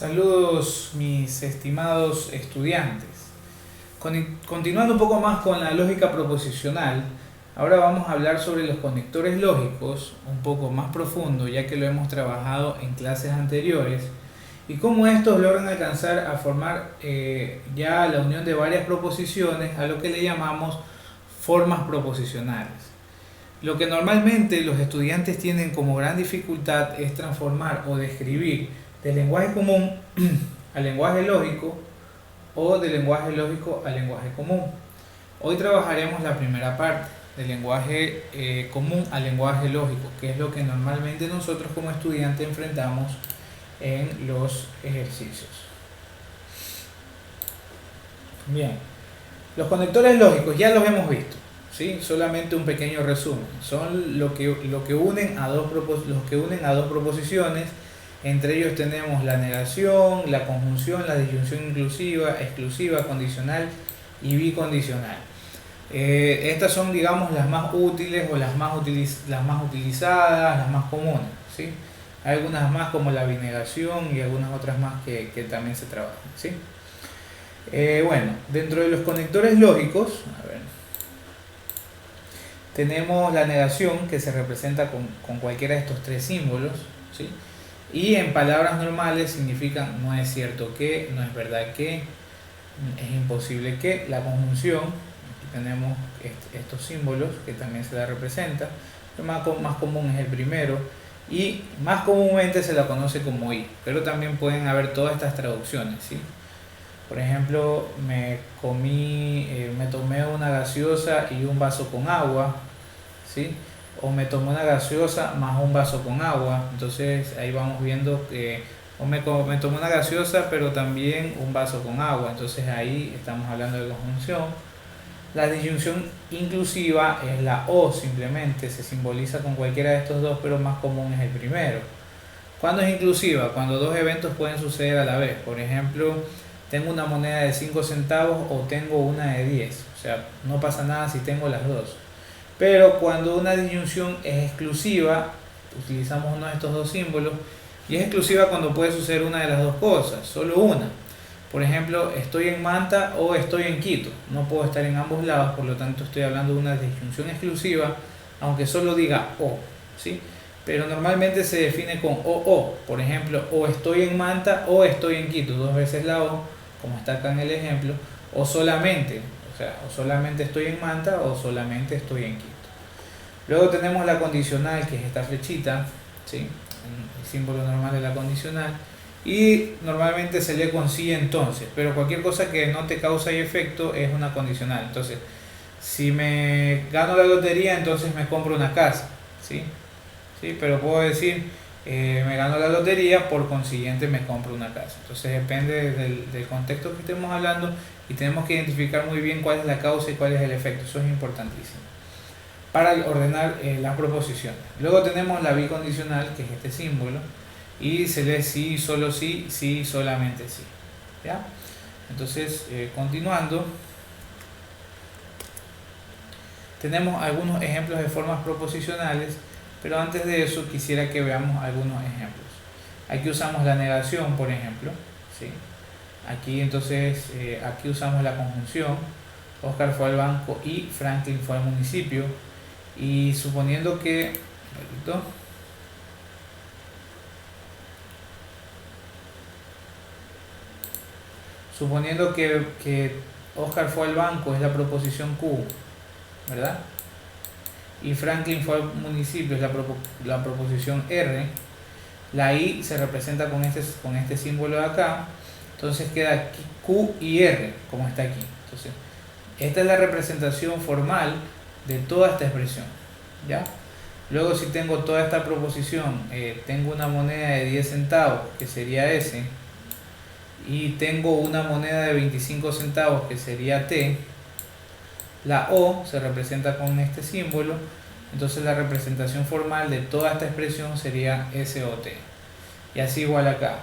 Saludos mis estimados estudiantes. Continuando un poco más con la lógica proposicional, ahora vamos a hablar sobre los conectores lógicos un poco más profundo, ya que lo hemos trabajado en clases anteriores, y cómo estos logran alcanzar a formar ya la unión de varias proposiciones a lo que le llamamos formas proposicionales. Lo que normalmente los estudiantes tienen como gran dificultad es transformar o describir del lenguaje común al lenguaje lógico o del lenguaje lógico al lenguaje común. Hoy trabajaremos la primera parte, del lenguaje común al lenguaje lógico, que es lo que normalmente nosotros como estudiantes enfrentamos en los ejercicios. Bien, los conectores lógicos ya los hemos visto, ¿sí? Solamente un pequeño resumen. Son lo que unen a dos proposiciones. Entre ellos tenemos la negación, la conjunción, la disyunción inclusiva, exclusiva, condicional y bicondicional. Estas son, digamos, las más útiles o las más utilizadas, las más comunes, ¿sí? Hay algunas más como la binegación y algunas otras más que también se trabajan, ¿sí? Bueno, dentro de los conectores lógicos, tenemos la negación, que se representa con cualquiera de estos tres símbolos, ¿sí? Y en palabras normales significan no es cierto que, no es verdad que, es imposible que. La conjunción, aquí tenemos estos símbolos que también se la representa. El más común es el primero y más comúnmente se la conoce como i, pero también pueden haber todas estas traducciones, ¿sí? Por ejemplo, me tomé una gaseosa y un vaso con agua, ¿sí? O me tomé una gaseosa más un vaso con agua. Entonces ahí vamos viendo que me tomé una gaseosa pero también un vaso con agua. Entonces ahí estamos hablando de conjunción. La disyunción inclusiva es la o, simplemente se simboliza con cualquiera de estos dos, pero más común es el primero. ¿Cuándo es inclusiva? Cuando dos eventos pueden suceder a la vez. Por ejemplo, tengo una moneda de 5 centavos o tengo una de 10. O sea, no pasa nada si tengo las dos. Pero cuando una disyunción es exclusiva, utilizamos uno de estos dos símbolos, y es exclusiva cuando puede suceder una de las dos cosas, solo una. Por ejemplo, estoy en Manta o estoy en Quito. No puedo estar en ambos lados, por lo tanto estoy hablando de una disyunción exclusiva, aunque solo diga o, ¿sí? Pero normalmente se define con o. Por ejemplo, o estoy en Manta o estoy en Quito, dos veces la o, como está acá en el ejemplo, o solamente. O solamente estoy en Manta o solamente estoy en Quito. Luego tenemos la condicional, que es esta flechita, ¿sí? El símbolo normal de la condicional, y normalmente se lee con sí entonces, pero cualquier cosa que no te causa efecto es una condicional. Entonces, si me gano la lotería, entonces me compro una casa, ¿sí? ¿Sí? Pero puedo decir, me gano la lotería, por consiguiente me compro una casa. Entonces depende del contexto que estemos hablando, y tenemos que identificar muy bien cuál es la causa y cuál es el efecto. Eso es importantísimo para ordenar las proposiciones. Luego tenemos la bicondicional, que es este símbolo, y se lee sí, solo sí, sí, solamente sí, ¿ya? Entonces, continuando, tenemos algunos ejemplos de formas proposicionales, pero antes de eso quisiera que veamos algunos ejemplos. Aquí usamos la negación, por ejemplo, ¿sí? Aquí entonces, aquí usamos la conjunción. Oscar fue al banco y Franklin fue al municipio. Y suponiendo que, que Oscar fue al banco, es la proposición Q, ¿verdad? Y Franklin fue al municipio, es la proposición R. La I se representa con este símbolo de acá. Entonces queda Q y R, como está aquí. Entonces, esta es la representación formal de toda esta expresión, ¿ya? Luego, si tengo toda esta proposición, tengo una moneda de 10 centavos, que sería S, y tengo una moneda de 25 centavos, que sería T. La O se representa con este símbolo, entonces la representación formal de toda esta expresión sería SOT. Y así igual acá.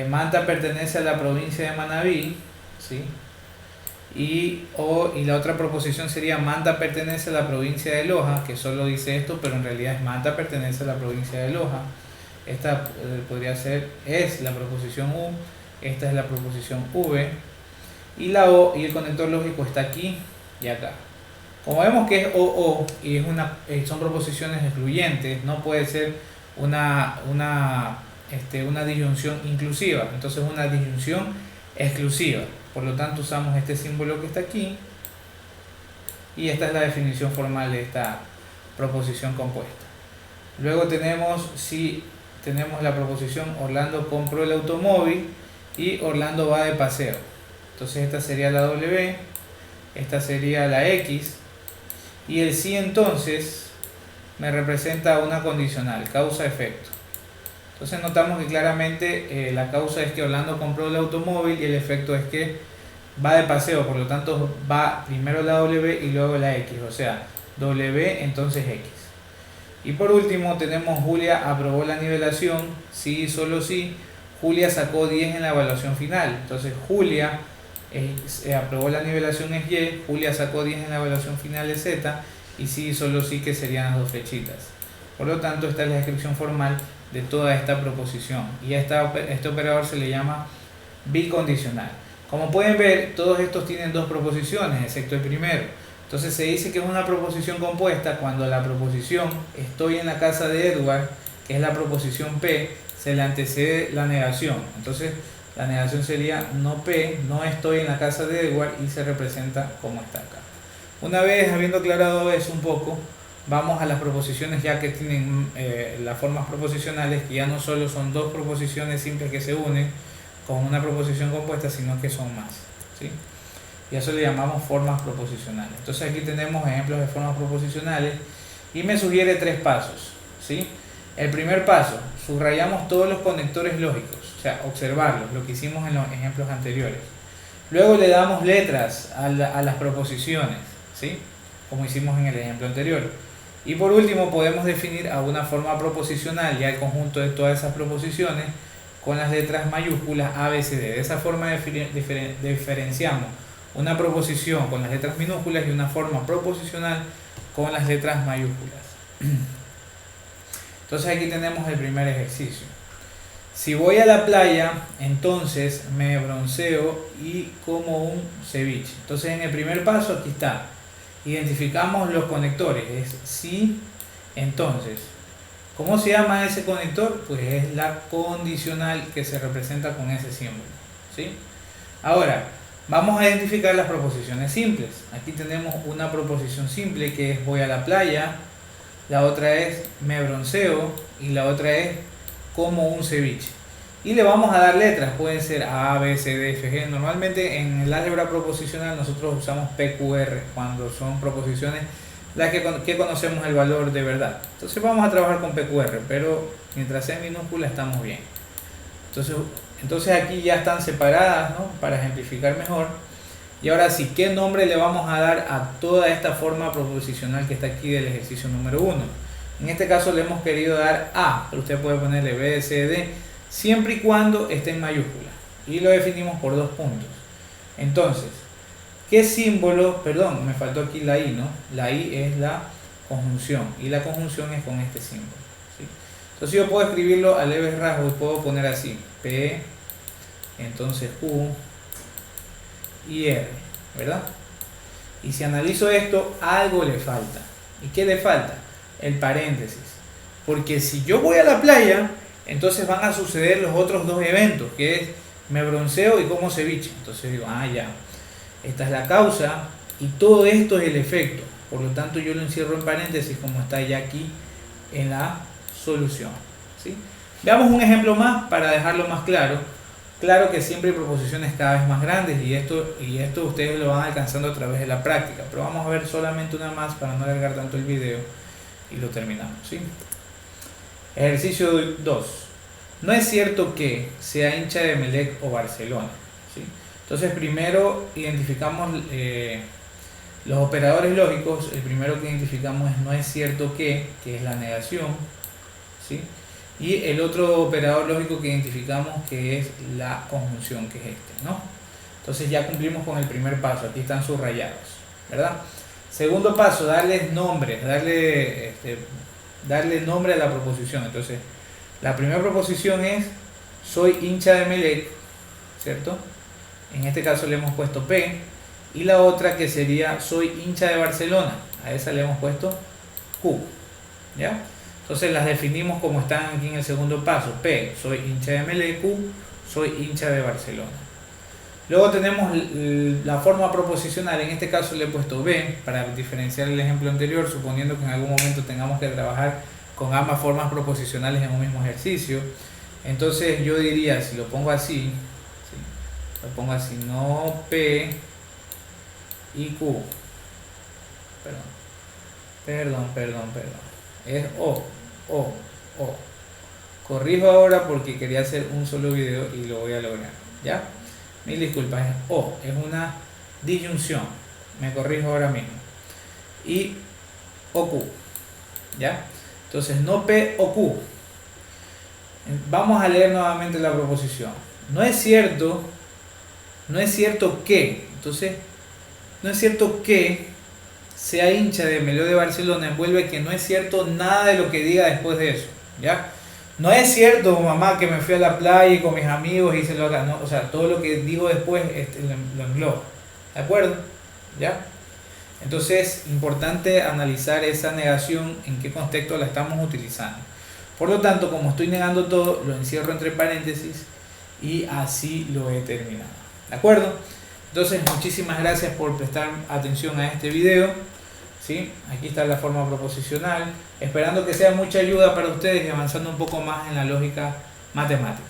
Manta pertenece a la provincia de Manabí, ¿sí? Y la otra proposición sería Manta pertenece a la provincia de Loja, que solo dice esto, pero en realidad es Manta pertenece a la provincia de Loja. Esta podría ser, es la proposición U, esta es la proposición V, y la O y el conector lógico está aquí y acá. Como vemos que es o y son proposiciones excluyentes, no puede ser una disyunción inclusiva, entonces una disyunción exclusiva. Por lo tanto usamos este símbolo que está aquí y esta es la definición formal de esta proposición compuesta. Luego tenemos la proposición Orlando compró el automóvil y Orlando va de paseo. Entonces esta sería la W, esta sería la X y el sí entonces me representa una condicional, causa-efecto. Entonces notamos que claramente la causa es que Orlando compró el automóvil y el efecto es que va de paseo, por lo tanto va primero la W y luego la X, o sea, W entonces X. Y por último tenemos Julia aprobó la nivelación, sí, solo sí. Julia sacó 10 en la evaluación final, entonces Julia aprobó la nivelación es Y, Julia sacó 10 en la evaluación final es Z, y sí, solo sí, que serían las dos flechitas. Por lo tanto, esta es la descripción formal de toda esta proposición, y a este operador se le llama bicondicional. Como pueden ver, todos estos tienen dos proposiciones, excepto el primero. Entonces se dice que es una proposición compuesta cuando la proposición estoy en la casa de Edward, que es la proposición P, se le antecede la negación. Entonces la negación sería no P, no estoy en la casa de Edward, y se representa como está acá. Una vez habiendo aclarado eso un poco, vamos a las proposiciones ya que tienen las formas proposicionales, que ya no solo son dos proposiciones simples que se unen con una proposición compuesta, sino que son más, ¿sí? Y a eso le llamamos formas proposicionales. Entonces aquí tenemos ejemplos de formas proposicionales y me sugiere tres pasos, ¿sí? El primer paso, subrayamos todos los conectores lógicos, o sea, observarlos, lo que hicimos en los ejemplos anteriores. Luego le damos letras a las proposiciones, ¿sí? Como hicimos en el ejemplo anterior. Y por último podemos definir a una forma proposicional ya el conjunto de todas esas proposiciones con las letras mayúsculas A, B, C, D. De esa forma diferenciamos una proposición con las letras minúsculas y una forma proposicional con las letras mayúsculas. Entonces aquí tenemos el primer ejercicio. Si voy a la playa, entonces me bronceo y como un ceviche. Entonces en el primer paso aquí está. Identificamos los conectores. Es sí, entonces. ¿Cómo se llama ese conector? Pues es la condicional que se representa con ese símbolo, ¿sí? Ahora, vamos a identificar las proposiciones simples. Aquí tenemos una proposición simple que es voy a la playa, la otra es me bronceo y la otra es como un ceviche. Y le vamos a dar letras, pueden ser A, B, C, D, F, G. Normalmente en el álgebra proposicional nosotros usamos PQR cuando son proposiciones las que conocemos el valor de verdad. Entonces vamos a trabajar con PQR, pero mientras sea en minúscula estamos bien. Entonces aquí ya están separadas, ¿no? Para ejemplificar mejor. Y ahora sí, ¿qué nombre le vamos a dar a toda esta forma proposicional que está aquí del ejercicio número 1? En este caso le hemos querido dar A, pero usted puede ponerle B, C, D, siempre y cuando esté en mayúscula. Y lo definimos por 2 puntos. Entonces, ¿qué símbolo? Perdón, me faltó aquí la I, ¿no? La I es la conjunción, y la conjunción es con este símbolo, ¿sí? Entonces yo puedo escribirlo a leves rasgos y puedo poner así, P, entonces U y R, ¿verdad? Y si analizo esto, algo le falta. ¿Y qué le falta? El paréntesis. Porque si yo voy a la playa, entonces van a suceder los otros dos eventos, que es me bronceo y como ceviche. Entonces digo, ya, esta es la causa y todo esto es el efecto. Por lo tanto yo lo encierro en paréntesis como está ya aquí en la solución, ¿sí? Veamos un ejemplo más para dejarlo más claro. Claro que siempre hay proposiciones cada vez más grandes y esto ustedes lo van alcanzando a través de la práctica, pero vamos a ver solamente una más para no alargar tanto el video y lo terminamos, ¿sí? Ejercicio 2. No es cierto que sea hincha de Emelec o Barcelona, ¿sí? Entonces primero identificamos los operadores lógicos. El primero que identificamos es no es cierto que es la negación, ¿sí? Y el otro operador lógico que identificamos que es la conjunción, que es este, ¿no? Entonces ya cumplimos con el primer paso, aquí están subrayados, ¿verdad? Segundo paso, darles nombres, darle nombre a la proposición. Entonces La primera proposición es soy hincha de Melec, ¿cierto? En este caso le hemos puesto P. Y la otra que sería soy hincha de Barcelona, a esa le hemos puesto Q, ¿ya? Entonces las definimos como están aquí en el segundo paso. P, soy hincha de Melec. Q, soy hincha de Barcelona. Luego tenemos la forma proposicional, en este caso le he puesto B para diferenciar el ejemplo anterior, suponiendo que en algún momento tengamos que trabajar con ambas formas proposicionales en un mismo ejercicio. Entonces yo diría, si lo pongo así, ¿sí? Lo pongo así, no P y Q, perdón, es O. Corrijo ahora porque quería hacer un solo video y lo voy a lograr, ¿ya? Mil disculpas, es O, es una disyunción, me corrijo ahora mismo. Y OQ, ¿ya? Entonces, no P o Q. Vamos a leer nuevamente la proposición. No es cierto que, entonces, no es cierto que sea hincha de Melec de Barcelona, envuelve que no es cierto nada de lo que diga después de eso, ¿ya? No es cierto, mamá, que me fui a la playa con mis amigos y hice lo acá, no, o sea, todo lo que digo después lo engloba, ¿de acuerdo? ¿Ya? Entonces, importante analizar esa negación, en qué contexto la estamos utilizando. Por lo tanto, como estoy negando todo, lo encierro entre paréntesis y así lo he terminado, ¿de acuerdo? Entonces, muchísimas gracias por prestar atención a este video, ¿sí? Aquí está la forma proposicional, esperando que sea mucha ayuda para ustedes y avanzando un poco más en la lógica matemática.